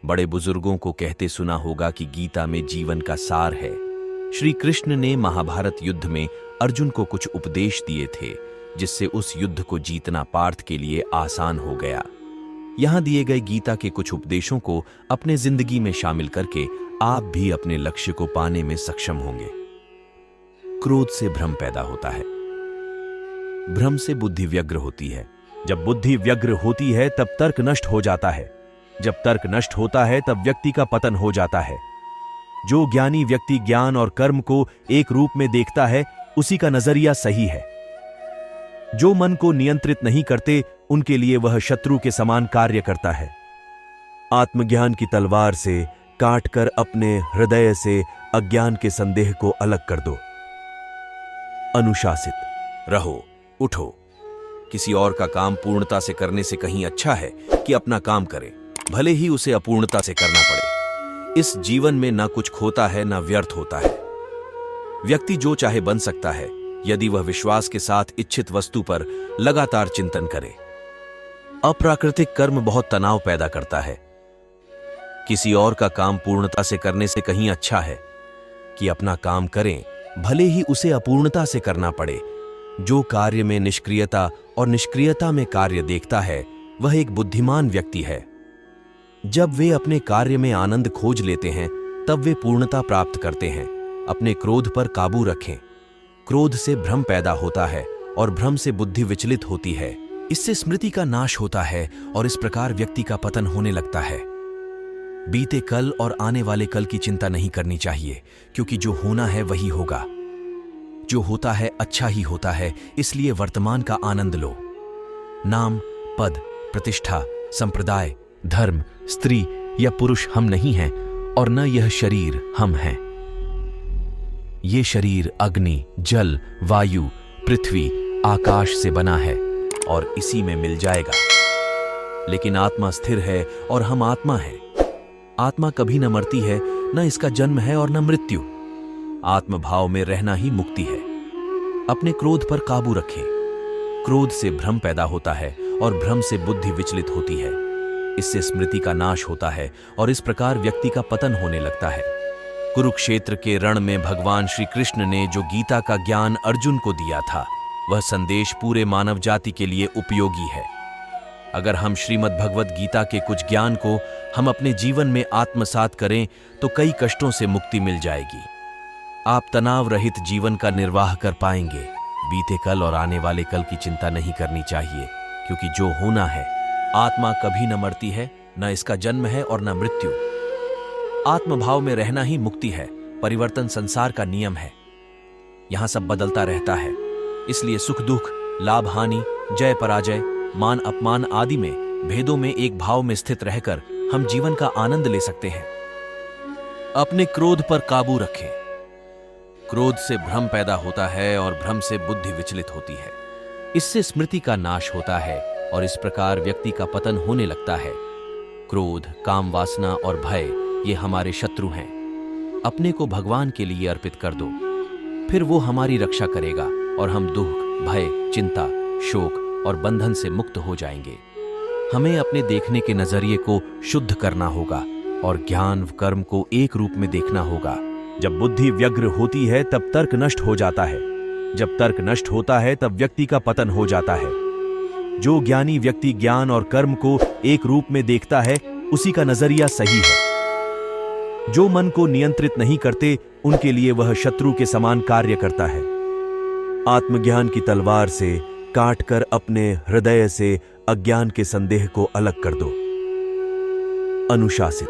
बड़े बुजुर्गों को कहते सुना होगा कि गीता में जीवन का सार है। श्री कृष्ण ने महाभारत युद्ध में अर्जुन को कुछ उपदेश दिए थे, जिससे उस युद्ध को जीतना पार्थ के लिए आसान हो गया। यहां दिए गए गीता के कुछ उपदेशों को अपने जिंदगी में शामिल करके आप भी अपने लक्ष्य को पाने में सक्षम होंगे। क्रोध से भ्रम पैदा होता है। भ्रम से बुद्धि व्यग्र होती है। जब बुद्धि व्यग्र होती है तब तर्क नष्ट हो जाता है। जब तर्क नष्ट होता है तब व्यक्ति का पतन हो जाता है। जो ज्ञानी व्यक्ति ज्ञान और कर्म को एक रूप में देखता है, उसी का नजरिया सही है। जो मन को नियंत्रित नहीं करते, उनके लिए वह शत्रु के समान कार्य करता है। आत्मज्ञान की तलवार से काटकर अपने हृदय से अज्ञान के संदेह को अलग कर दो। अनुशासित रहो, उठो। किसी और का काम पूर्णता से करने से कहीं अच्छा है कि अपना काम करें, भले ही उसे अपूर्णता से करना पड़े। इस जीवन में ना कुछ खोता है ना व्यर्थ होता है। व्यक्ति जो चाहे बन सकता है, यदि वह विश्वास के साथ इच्छित वस्तु पर लगातार चिंतन करे। अप्राकृतिक कर्म बहुत तनाव पैदा करता है। किसी और का काम पूर्णता से करने से कहीं अच्छा है कि अपना काम करें, भले ही उसे अपूर्णता से करना पड़े। जो कार्य में निष्क्रियता और निष्क्रियता में कार्य देखता है, वह एक बुद्धिमान व्यक्ति है। जब वे अपने कार्य में आनंद खोज लेते हैं, तब वे पूर्णता प्राप्त करते हैं। अपने क्रोध पर काबू रखें। क्रोध से भ्रम पैदा होता है और भ्रम से बुद्धि विचलित होती है। इससे स्मृति का नाश होता है और इस प्रकार व्यक्ति का पतन होने लगता है। बीते कल और आने वाले कल की चिंता नहीं करनी चाहिए, क्योंकि जो होना है वही होगा। जो होता है अच्छा ही होता है, इसलिए वर्तमान का आनंद लो। नाम, पद, प्रतिष्ठा, संप्रदाय, धर्म, स्त्री या पुरुष हम नहीं हैं, और न यह शरीर हम हैं। ये शरीर अग्नि, जल, वायु, पृथ्वी, आकाश से बना है और इसी में मिल जाएगा। लेकिन आत्मा स्थिर है और हम आत्मा हैं। आत्मा कभी न मरती है, न इसका जन्म है और न मृत्यु। आत्मभाव में रहना ही मुक्ति है। अपने क्रोध पर काबू रखें। क्रोध से भ्रम पैदा होता है और भ्रम से बुद्धि विचलित होती है। इससे स्मृति का नाश होता है और इस प्रकार व्यक्ति का पतन होने लगता है। कुरुक्षेत्र के रण में भगवान श्री कृष्ण ने जो गीता का ज्ञान अर्जुन को दिया था, वह संदेश पूरे मानव जाति के लिए उपयोगी है। अगर हम श्रीमद् भगवद गीता के कुछ ज्ञान को हम अपने जीवन में आत्मसात करें, तो कई कष्टों से मुक्ति मिल जाएगी। आप तनाव रहित जीवन का निर्वाह कर पाएंगे। बीते कल और आने वाले कल की चिंता नहीं करनी चाहिए, क्योंकि जो होना है, आत्मा कभी न मरती है, न इसका जन्म है और न मृत्यु। आत्मभाव में रहना ही मुक्ति है। परिवर्तन संसार का नियम है। यहां सब बदलता रहता है, इसलिए सुख दुख, लाभ हानि, जय पराजय, मान अपमान आदि में भेदों में एक भाव में स्थित रहकर हम जीवन का आनंद ले सकते हैं। अपने क्रोध पर काबू रखें। क्रोध से भ्रम पैदा होता है और भ्रम से बुद्धि विचलित होती है। इससे स्मृति का नाश होता है और इस प्रकार व्यक्ति का पतन होने लगता है। क्रोध, काम वासना और भय ये हमारे शत्रु हैं। अपने को भगवान के लिए अर्पित कर दो, फिर वो हमारी रक्षा करेगा और हम दुख, भय, चिंता, शोक और बंधन से मुक्त हो जाएंगे। हमें अपने देखने के नजरिए को शुद्ध करना होगा और ज्ञान कर्म को एक रूप में देखना होगा। जब बुद्धि व्यग्र होती है तब तर्क नष्ट हो जाता है। जब तर्क नष्ट होता है तब व्यक्ति का पतन हो जाता है। जो ज्ञानी व्यक्ति ज्ञान और कर्म को एक रूप में देखता है, उसी का नजरिया सही है। जो मन को नियंत्रित नहीं करते, उनके लिए वह शत्रु के समान कार्य करता है। आत्मज्ञान की तलवार से काटकर अपने हृदय से अज्ञान के संदेह को अलग कर दो। अनुशासित